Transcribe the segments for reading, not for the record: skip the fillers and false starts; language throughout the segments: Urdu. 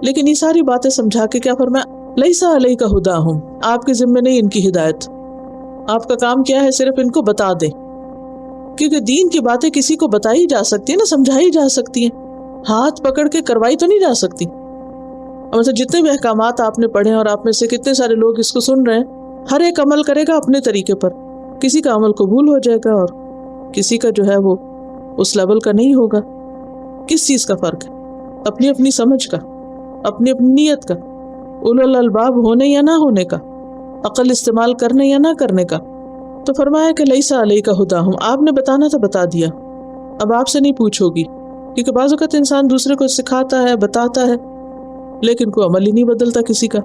لیکن یہ ساری باتیں سمجھا کے کیا فرمایا، لیسا علیک ھداھم، آپ کے ذمہ نہیں ان کی ہدایت، آپ کا کام کیا ہے صرف ان کو بتا دیں، کیونکہ دین کی باتیں کسی کو بتائی جا سکتی ہیں نا، سمجھائی جا سکتی ہیں، ہاتھ پکڑ کے کروائی تو نہیں جا سکتی۔ مطلب جتنے بھی احکامات آپ نے پڑھے اور آپ میں سے کتنے سارے لوگ اس کو سن رہے ہیں، ہر ایک عمل کرے گا اپنے طریقے پر، کسی کا عمل قبول ہو جائے گا اور کسی کا جو ہے وہ اس لیول کا نہیں ہوگا۔ کس چیز کا فرق ہے؟ اپنی اپنی سمجھ کا، اپنی اپنی نیت کا، اولو الالباب ہونے یا نہ ہونے کا، عقل استعمال کرنے یا نہ کرنے کا۔ تو فرمایا کہ لیسا علیک ھداھم، آپ نے بتانا تھا بتا دیا، اب آپ سے نہیں پوچھو گی، کیونکہ بعض اوقات انسان دوسرے کو سکھاتا ہے، بتاتا ہے، لیکن کوئی عمل ہی نہیں بدلتا کسی کا۔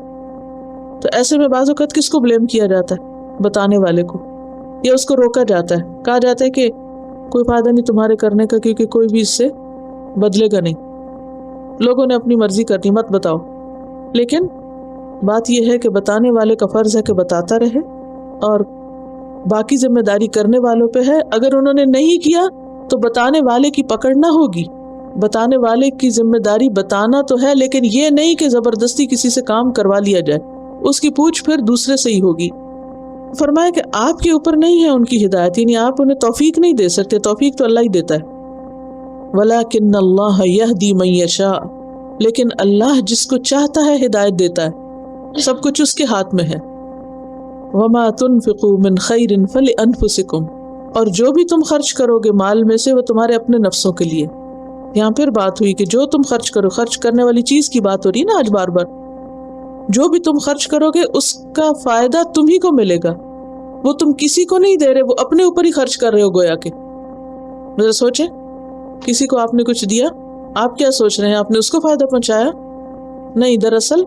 تو ایسے میں بعض اوقات کس کو بلیم کیا جاتا ہے؟ بتانے والے کو، یا اس کو روکا جاتا ہے، کہا جاتا ہے کہ کوئی فائدہ نہیں تمہارے کرنے کا، کیونکہ کوئی بھی اس سے بدلے گا نہیں، لوگوں نے اپنی مرضی کرنی، مت بتاؤ۔ لیکن بات یہ ہے کہ بتانے والے کا فرض ہے کہ بتاتا رہے، اور باقی ذمہ داری کرنے والوں پہ ہے، اگر انہوں نے نہیں کیا تو بتانے والے کی پکڑ نہ ہوگی، بتانے والے کی ذمہ داری بتانا تو ہے، لیکن یہ نہیں کہ زبردستی کسی سے کام کروا لیا جائے، اس کی پوچھ پھر دوسرے سے ہی ہوگی۔ فرمایا کہ آپ کے اوپر نہیں ہے ان کی ہدایت، یعنی آپ انہیں توفیق نہیں دے سکتے، توفیق تو اللہ ہی دیتا ہے۔ وَلَكِنَّ اللَّهَ يَهْدِي مَن يَشَاءُ، لیکن اللہ جس کو چاہتا ہے ہدایت دیتا ہے، سب کچھ اس کے ہاتھ میں ہے۔ وَمَا تُنْفِقُوا مِنْ خَيْرٍ فَلِأَنفُسِكُمْ، اور جو بھی تم خرچ کرو گے مال میں سے وہ تمہارے اپنے نفسوں کے لیے۔ یہاں پھر بات ہوئی کہ جو تم خرچ کرو، خرچ کرنے والی چیز کی بات ہو رہی ہے نا آج بار بار، جو بھی تم خرچ کرو گے اس کا فائدہ تم ہی کو ملے گا، وہ تم کسی کو نہیں دے رہے، وہ اپنے اوپر ہی خرچ کر رہے ہو گویا کہ۔ ذرا سوچیں، کسی کو آپ نے کچھ دیا، آپ کیا سوچ رہے ہیں آپ نے اس کو فائدہ پہنچایا؟ نہیں، دراصل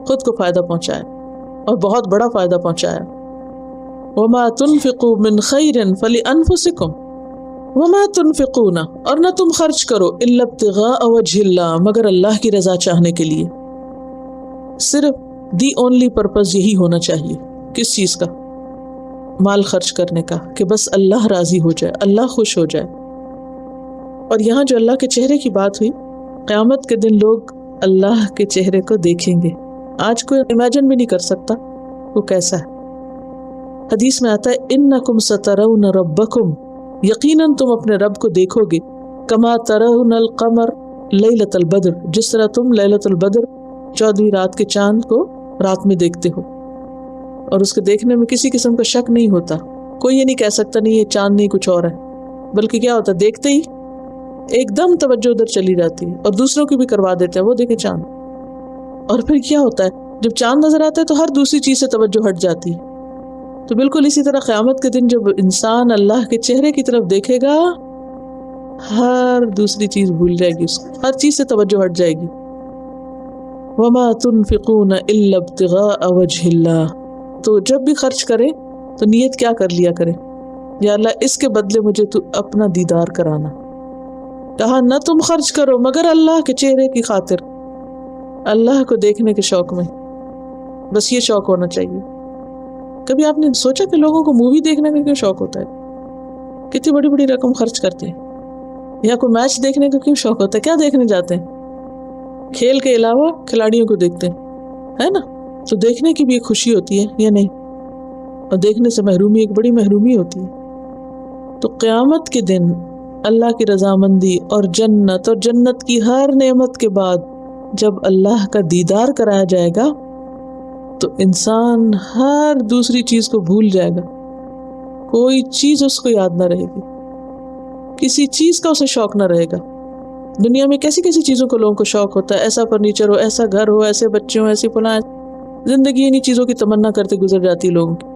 خود کو فائدہ پہنچایا، اور بہت بڑا فائدہ پہنچایا۔ وَمَا تُنْفِقُوا مِنْ خَيْرٍ فَلِأَنفُسِكُمْ وَمَا تُنْفِقُونَ، اور نہ تم خرچ کرو إِلَّا ابْتِغَاءَ وَجْهِ اللَّهِ، مگر اللہ کی رضا چاہنے کے لیے۔ صرف دی اونلی پرپز یہی ہونا چاہیے، کس چیز کا؟ مال خرچ کرنے کا، کہ بس اللہ راضی ہو جائے، اللہ خوش ہو جائے۔ اور یہاں جو اللہ کے چہرے کی بات ہوئی، قیامت کے دن لوگ اللہ کے چہرے کو دیکھیں گے، آج کوئی امیجن بھی نہیں کر سکتا وہ کیسا ہے۔ حدیث میں آتا ہے انکم سترون ربکم، یقیناً تم اپنے رب کو دیکھو گے، کما ترون القمر لیلۃ البدر، جس طرح تم لیلۃ البدر 14ویں رات کے چاند کو رات میں دیکھتے ہو، اور اس کے دیکھنے میں کسی قسم کا شک نہیں ہوتا، کوئی یہ نہیں کہہ سکتا نہیں یہ چاند نہیں کچھ اور ہے، بلکہ کیا ہوتا ہے دیکھتے ہی ایک دم توجہ ادھر چلی جاتی ہے، اور دوسروں کی بھی کروا دیتے ہیں وہ دیکھیں چاند۔ اور پھر کیا ہوتا ہے جب چاند نظر آتا ہے تو ہر دوسری چیز سے توجہ ہٹ جاتی ہے۔ تو بالکل اسی طرح قیامت کے دن جب انسان اللہ کے چہرے کی طرف دیکھے گا، ہر دوسری چیز بھول جائے گی، اس کو ہر چیز سے توجہ ہٹ جائے گی۔ وَمَا تُنْفِقُونَ إِلَّا ابْتِغَاءَ وَجْهِ اللَّهِ، تو جب بھی خرچ کریں تو نیت کیا کر لیا کریں، یا اللہ اس کے بدلے مجھے تو اپنا دیدار کرانا۔ کہا نہ تم خرچ کرو مگر اللہ کے چہرے کی خاطر، اللہ کو دیکھنے کے شوق میں، بس یہ شوق ہونا چاہیے۔ کبھی آپ نے سوچا کہ لوگوں کو مووی دیکھنے کا کیوں شوق ہوتا ہے؟ کتنی بڑی بڑی رقم خرچ کرتے ہیں۔ یا کوئی میچ دیکھنے کا کیوں شوق ہوتا ہے؟ کیا دیکھنے جاتے ہیں؟ کھیل کے علاوہ کھلاڑیوں کو دیکھتے ہیں، ہے نا؟ تو دیکھنے کی بھی ایک خوشی ہوتی ہے یا نہیں؟ اور دیکھنے سے محرومی ایک بڑی محرومی ہوتی ہے۔ تو قیامت کے دن اللہ کی رضامندی اور جنت کی ہر نعمت کے بعد جب اللہ کا دیدار کرایا جائے گا تو انسان ہر دوسری چیز کو بھول جائے گا، کوئی چیز اس کو یاد نہ رہے گی، کسی چیز کا اسے شوق نہ رہے گا۔ دنیا میں کیسی کیسی چیزوں کو لوگوں کو شوق ہوتا ہے، ایسا فرنیچر ہو، ایسا گھر ہو، ایسے بچے ہوں، ایسی فلاں، زندگی انہی چیزوں کی تمنا کرتے گزر جاتی لوگوں کی،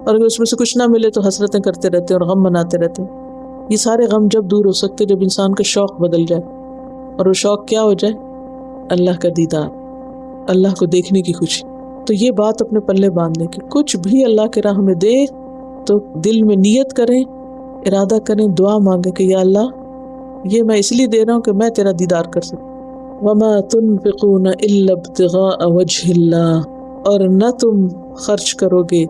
اور اگر اس میں سے کچھ نہ ملے تو حسرتیں کرتے رہتے ہیں اور غم مناتے رہتے ہیں۔ یہ سارے غم جب دور ہو سکتے جب انسان کا شوق بدل جائے، اور وہ شوق کیا ہو جائے؟ اللہ کا دیدار، اللہ کو دیکھنے کی خوشی۔ تو یہ بات اپنے پلے باندھنے کی، کچھ بھی اللہ کے راہ میں دے تو دل میں نیت کریں، ارادہ کریں، دعا مانگیں کہ یا اللہ یہ میں اس لیے دے رہا ہوں کہ میں تیرا دیدار کر سکوں۔ وَمَا تُنْفِقُونَ إِلَّا ابْتِغَاءَ وَجْهِ اللَّهِ، اور نہ تم خرچ کرو گے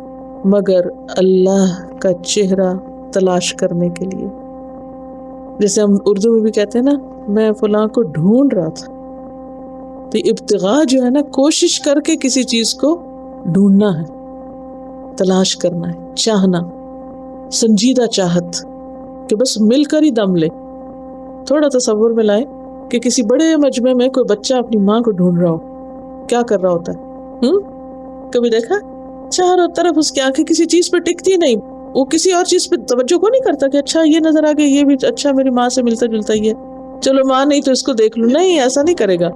مگر اللہ کا چہرہ تلاش کرنے کے لیے۔ جیسے ہم اردو میں بھی کہتے ہیں نا، میں فلاں کو ڈھونڈ رہا تھا، تو ابتغاء جو ہے نا، کوشش کر کے کسی چیز کو ڈھونڈنا ہے، تلاش کرنا ہے، چاہنا، سنجیدہ چاہت کہ بس مل کر ہی دم لے۔ تھوڑا تصور میں لائیں کہ کسی بڑے مجمع میں کوئی بچہ اپنی ماں کو ڈھونڈ رہا ہو، کیا کر رہا ہوتا ہے؟ کبھی دیکھا؟ چاروں طرف اس کی آنکھیں کسی چیز پہ ٹکتی نہیں، وہ کسی اور چیز پہ توجہ کو نہیں کرتا کہ اچھا یہ نظر آ گیا، یہ بھی اچھا میری ماں سے ملتا جلتا ہی ہے، چلو ماں نہیں تو اس کو دیکھ لوں۔ نہیں، ایسا نہیں کرے گا۔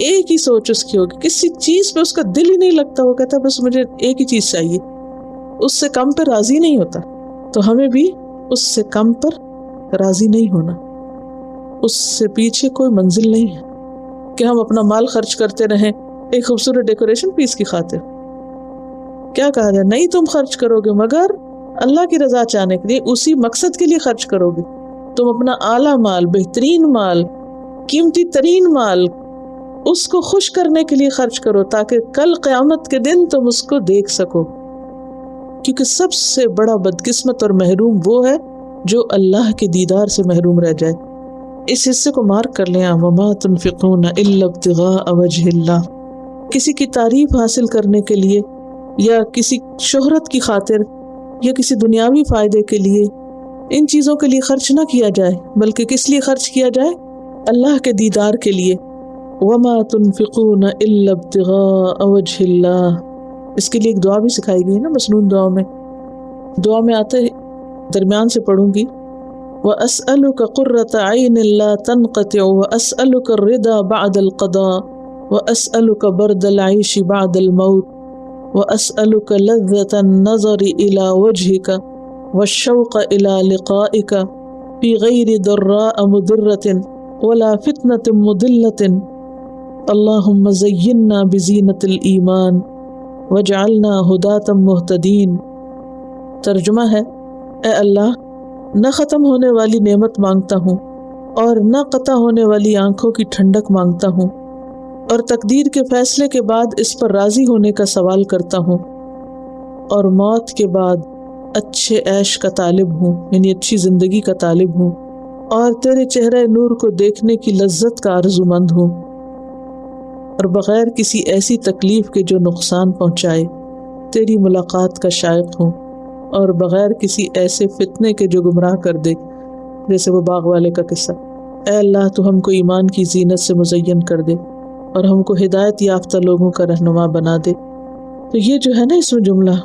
ایک ہی سوچ اس کی ہوگی، کسی چیز پہ اس کا دل ہی نہیں لگتا، وہ کہتا بس مجھے ایک ہی چیز چاہیے، اس سے کم پہ راضی نہیں ہوتا۔ تو ہمیں بھی اس سے کم پر راضی نہیں ہونا، اس سے پیچھے کوئی منزل نہیں ہے کہ ہم اپنا مال خرچ کرتے رہیں ایک خوبصورت ڈیکوریشن پیس کی خاطر۔ کیا کہا جائے؟ نہیں، تم خرچ کرو گے مگر اللہ کی رضا چاہنے کے لیے، اسی مقصد کے لیے خرچ کرو گے۔ تم اپنا اعلیٰ مال، بہترین مال، قیمتی ترین مال اس کو خوش کرنے کے لیے خرچ کرو تاکہ کل قیامت کے دن تم اس کو دیکھ سکو، کیونکہ سب سے بڑا بدقسمت اور محروم وہ ہے جو اللہ کے دیدار سے محروم رہ جائے۔ اس حصے کو مارک کر لیں، وَمَا تُنْفِقُونَ إِلَّا ابْتِغَاءَ وَجْهِ اللَّهِ۔ کسی کی تعریف حاصل کرنے کے لیے یا کسی شہرت کی خاطر یا کسی دنیاوی فائدے کے لیے ان چیزوں کے لیے خرچ نہ کیا جائے، بلکہ کس لیے خرچ کیا جائے؟ اللہ کے دیدار کے لیے۔ وَمَا تُنْفِقُونَ إِلَّا ابْتِغَاءَ وَجْهِ اللَّهِ۔ اس کے لیے ایک دعا بھی سکھائی گئی ہے نا مسنون دعا میں۔ دعا میں آتے درمیان سے پڑھوں گی، وَأَسْأَلُكَ قُرَّةَ عَيْنٍ لَا تَنْقَطِعُ وَأَسْأَلُكَ الرِّضَا بَعْدَ الْقَضَاءِ وَأَسْأَلُكَ بَرْدَ الْعَيْشِ بَعْدَ الْمَوْتِ وَأَسْأَلُكَ لَذَّةَ النَّظَرِ إِلَى وَجْهِكَ وَالشَّوْقَ إِلَى لِقَائِكَ فِي غَيْرِ ضَرَّاءَ مُضِرَّةٍ وَلَا فِتْنَةٍ مُضِلَّةٍ اللَّهُمَّ زَيِّنَّا بِزِينَةِ الْإِيمَانِ وَاجْعَلْنَا هُدَاةً مُهْتَدِينَ۔ ترجمہ ہے، اے اللہ، نہ ختم ہونے والی نعمت مانگتا ہوں اور نہ قطع ہونے والی آنکھوں کی ٹھنڈک مانگتا ہوں، اور تقدیر کے فیصلے کے بعد اس پر راضی ہونے کا سوال کرتا ہوں، اور موت کے بعد اچھے عیش کا طالب ہوں، یعنی اچھی زندگی کا طالب ہوں، اور تیرے چہرہ نور کو دیکھنے کی لذت کا آرزو مند ہوں، اور بغیر کسی ایسی تکلیف کے جو نقصان پہنچائے تیری ملاقات کا شائق ہوں، اور بغیر کسی ایسے فتنے کے جو گمراہ کر دے، جیسے وہ باغ والے کا قصہ۔ اے اللہ، تو ہم کو ایمان کی زینت سے مزین کر دے اور ہم کو ہدایت یافتہ لوگوں کا رہنما بنا دے۔ تو یہ جو ہے نا اس میں جملہ،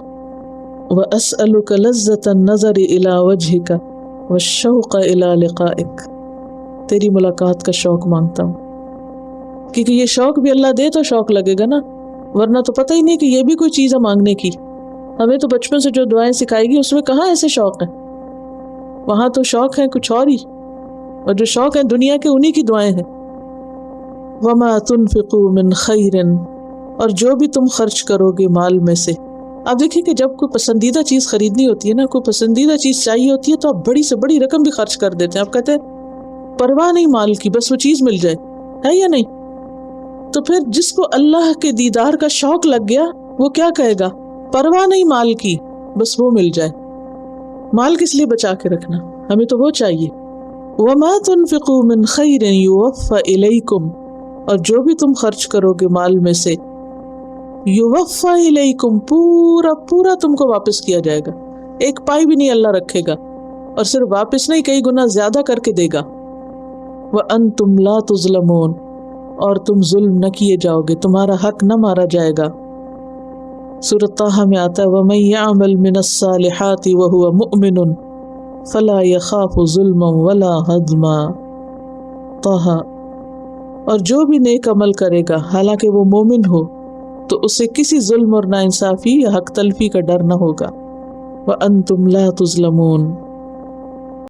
وَأَسْأَلُكَ لَذَّةَ النَّظَرِ إِلَى وَجْهِكَ وَالشَّوْقَ إِلَى لِقَائِكَ، تیری ملاقات کا شوق مانگتا ہوں، کیونکہ یہ شوق بھی اللہ دے تو شوق لگے گا نا، ورنہ تو پتہ ہی نہیں کہ یہ بھی کوئی چیز ہے مانگنے کی۔ ہمیں تو بچپن سے جو دعائیں سکھائی گی اس میں کہاں ایسے شوق ہیں، وہاں تو شوق ہیں کچھ اور ہی، اور جو شوق ہیں دنیا کے انہی کی دعائیں ہیں۔ وَمَا تُنْفِقُوا مِنْ خَيْرٍ، اور جو بھی تم خرچ کرو گے مال میں سے۔ آپ دیکھیں کہ جب کوئی پسندیدہ چیز خریدنی ہوتی ہے نا، کوئی پسندیدہ چیز چاہیے ہوتی ہے تو آپ بڑی سے بڑی رقم بھی خرچ کر دیتے ہیں، آپ کہتے ہیں پرواہ نہیں مال کی، بس وہ چیز مل جائے، ہے یا نہیں؟ تو پھر جس کو اللہ کے دیدار کا شوق لگ گیا وہ کیا کہے گا؟ پرواہ نہیں مال کی، بس وہ مل جائے۔ مال کس لیے بچا کے رکھنا، ہمیں تو وہ چاہیے۔ وَمَا تُنْفِقُوا مِنْ خَيْرٍ يُوَفَّ إِلَيْكُمْ، اور جو بھی تم خرچ کرو گے مال میں سے، یوفا الیکم، پورا پورا تم کو واپس کیا جائے گا، ایک پائی بھی نہیں اللہ رکھے گا، اور صرف واپس نہیں کئی گنا زیادہ کر کے دے گا۔ وَأَنْتُمْ لَا تُظْلَمُونَ، اور تم ظلم نہ کیے جاؤ گے، تمہارا حق نہ مارا جائے گا۔ سورۃ طٰہٰ میں آتا ہے وَمَن يَعْمَلْ مِنَ الصَّالِحَاتِ وَهُوَ مُؤْمِنٌ فَلَا يَخَافُ ظُلْمًا وَلَا هَضْمًا۔ طٰہٰ، اور جو بھی نیک عمل کرے گا حالانکہ وہ مومن ہو تو اسے کسی ظلم اور ناانصافی یا حق تلفی کا ڈر نہ ہوگا۔ وَأَنْتُمْ لَا تُظْلَمُونَ،